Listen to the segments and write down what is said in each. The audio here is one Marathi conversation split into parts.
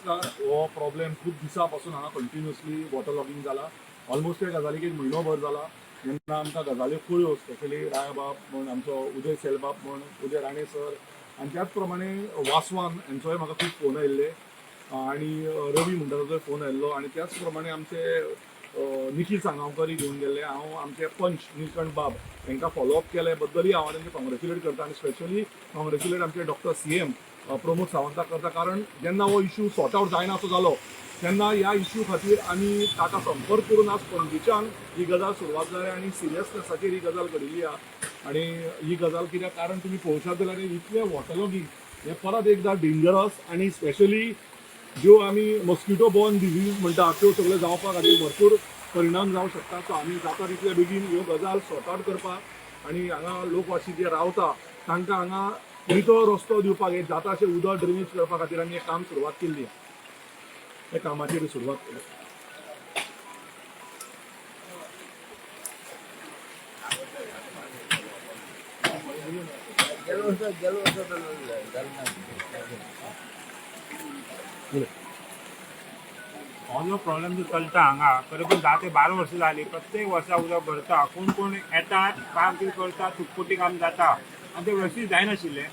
नमस्कार. हो प्रॉब्लेम खूप दिसा पासून हांगा कंटिन्युअसली वॉटर लॉगिंग जाला. ऑलमोस्ट त्या गजालीक एक म्हयनोभर जाला. जेन्ना आमकां गजाल्यो कळ्यो, स्पेशली रायबाब म्हण आमचो उदय सेलबाब म्हण उदय राणे सर आनी त्याच प्रमाणे वासवान हांचोय म्हाका खूब फोन आयिल्ले आनी रवी म्हणटा ताचोय फोन आयिल्लो आनी त्याच प्रमाणे आमचे निखिल सांगांवकरी घेवन गेल्ले. हांव आमचे पंच निलकंठ बाब हांकां फॉलोअप केले बद्दलूय हांव तांकां कॉंग्रेच्युलेट करता आनी स्पेशली कॉंग्रेच्युलेट आमचे डॉक्टर CM प्रमोद सावंताक करता. कारण जेन्ना हो इश्यू सॉर्ट आवट जायना असो जालो तेन्ना ह्या इश्यू खातीर आमी ताका संपर्क करून आज पणजेच्यान ही गजाल सुरवात जाली आनी सिरियसनेसाचेर ही गजाल घडिल्ली आहा. आनी ही गजाल कित्याक कारण तुमी पळोवशात जाल्यार इतलें वॉटर लॉगिंग हें परत एकदां डेंजरस आनी स्पेशली ज्यो आमी मस्किटो बॉर्न डिजीज म्हणटा त्यो सगळ्यो जावपा खातीर भरपूर परिणाम जावंक शकता. सो आमी जाता तितले बेगीन ह्यो गजाल सॉर्ट आवट करपाक आनी हांगा लोकवासी जे रावता तांकां हांगा नितळ रस्तो दिवपाक एक जाता अशें उदक ड्रेनेज करपा खातीर आमी एक काम सुरवात केल्ली. त्या कामाचेर सुरवात केली. हो जो प्रॉब्लेम जो चलता हांगा खरें पण 10 ते 12 वर्सां जाली. प्रत्येक वर्सा उदक भरता. कोण येतात काम कितें करता चुटपुटी काम जाता आनी तें व्यवस्थीत जायनाशिल्लें.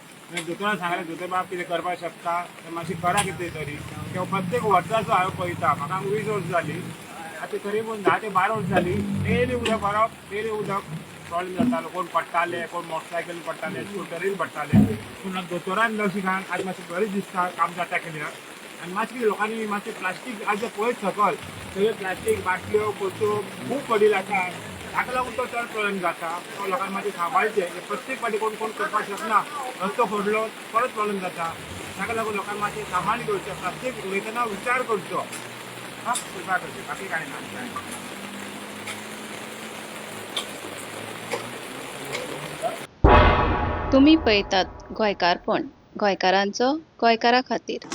दोतोरान सांगलें दोतोर बाब कितें करपाक शकता तें मातशें करा कितें तरी. तें प्रत्येक वर्साचो हांव पळयता. म्हाका हांगा 20 वर्सां जालीं. आतां तरी पूण 10 ते 12 वर्सां जालीं डेली उदक भरप डेली उदक प्रॉब्लेम जातालो. कोण पडटाले कोण मोटरसायकलीन पडटाले स्कुटरीन पडटाले. पूण दोतोरान लक्ष घालन आज मातशें बरें दिसता काम जाता कित्याक. आनी मातशें लोकांनी मातशें प्लास्टीक आज पळयत सकल सगळे प्लास्टीक बाटल्यो कोच्यो खूब पडिल्ले आसा. ताका लागून तो चड प्रॉब्लेम जाता. तो लोकांनी मातशें सांबाळचें. प्रत्येक फावटी कोण करपाक शकना. रस्तो फोडलो परत प्रॉब्लेम जाता. ताका लागून लोकांनी मातशें सांबाळून घेवचें. प्लास्टीक उडयतना विचार करचो. कृपा करची बाकी कांय ना. तुम्ही पळयतात गोंयकारपण, गोंयकारांचो गोंयकारा खातीर.